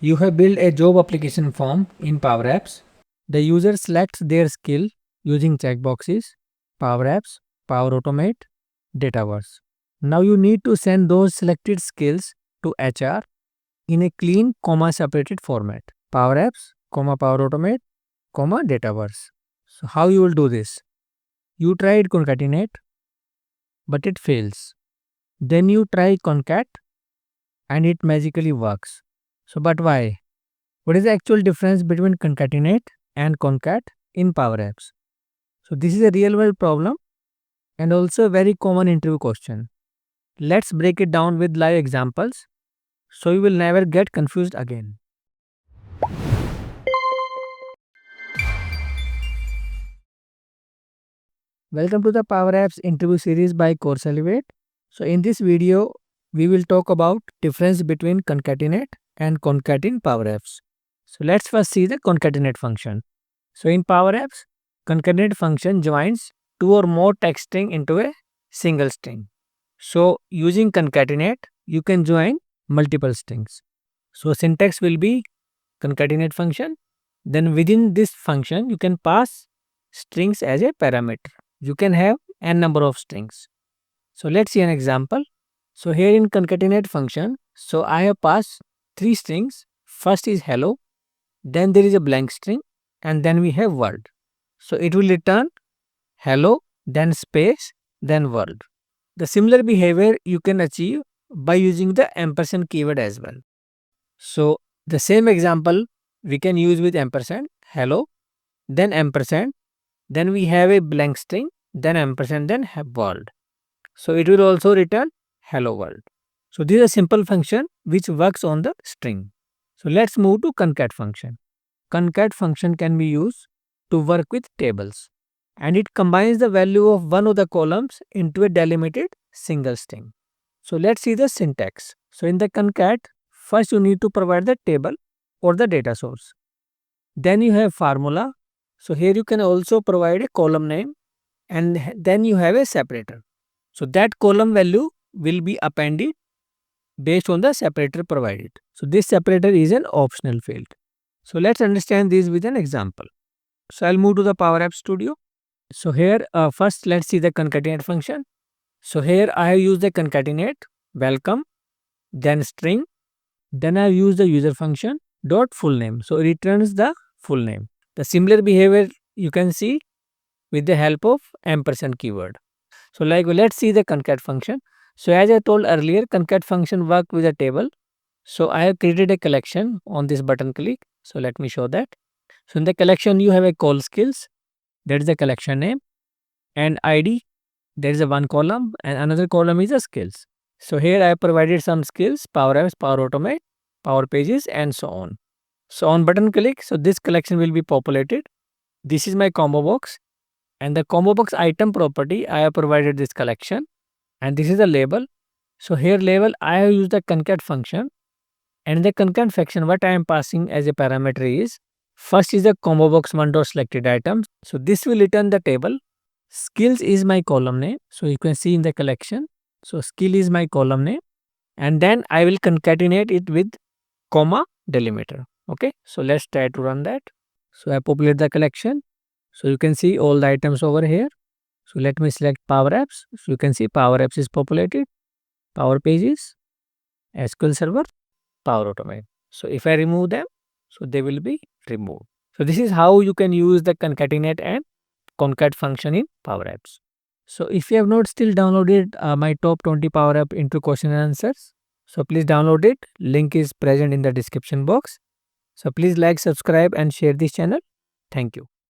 You have built a job application form in Power Apps. The user selects their skill using checkboxes, Power Apps, Power Automate, Dataverse. Now you need to send those selected skills to HR in a clean, comma separated format. Power Apps, comma Power Automate, comma Dataverse. So how you will do this? You tried concatenate, but it fails. Then you try concat and it magically works. So but why? What is the actual difference between concatenate and concat in Power Apps? So this is a real world problem and also a very common interview question. Let's break it down with live examples so you will never get confused again. Welcome to the Power Apps interview series by Course Elevate. So in this video, we will talk about difference between concatenate and concat in Power Apps. So let's first see the concatenate function. So in Power Apps, concatenate function joins two or more text string into a single string. So using concatenate, you can join multiple strings. So syntax will be concatenate function. Then within this function, you can pass strings as a parameter. You can have n number of strings. So let's see an example. So here in concatenate function, so I have passed three strings. First is hello, then there is a blank string, and then we have world. So it will return hello, then space, then world. The similar behavior you can achieve by using the ampersand keyword as well. So the same example we can use with ampersand, hello, then ampersand, then we have a blank string, then ampersand, then have world. So it will also return hello world. So this is a simple function which works on the string. So let's move to concat function. Concat function can be used to work with tables and it combines the value of one of the columns into a delimited single string. So let's see the syntax. So in the concat, first you need to provide the table or the data source. Then you have formula. So here you can also provide a column name and then you have a separator. So that column value will be appended based on the separator provided. So this separator is an optional field. So let's understand this with an example. So I'll move to the Power App Studio. So here first let's see the concatenate function. So here I have used the concatenate welcome, then string, then I have used the user function dot full name. So it returns the full name. The similar behavior you can see with the help of ampersand keyword. So like let's see the concat function. So as I told earlier, concat function work with a table. So I have created a collection on this button click. So let me show that. So in the collection you have a call skills. That is the collection name and ID. There is a one column and another column is a skills. So here I have provided some skills, Power Apps, Power Automate, Power Pages and so on. So on button click, so this collection will be populated. This is my combo box and the combo box item property I have provided this collection and this is the label. So here label I have used the concat function and in the concat function what I am passing as a parameter is first is the combo box one dot selected items. So this will return the table. Skills is my column name. So you can see in the collection. So skill is my column name and then I will concatenate it with comma delimiter. Okay. So let's try to run that. So I populate the collection. So you can see all the items over here. So let me select Power Apps. So you can see Power Apps is populated, Power Pages, SQL Server, Power Automate. So if I remove them, so they will be removed. So this is how you can use the concatenate and concat function in Power Apps. So if you have not still downloaded my top 20 Power App into question and answers, so please download it. Link is present in the description box. So please like, subscribe and share this channel. Thank you.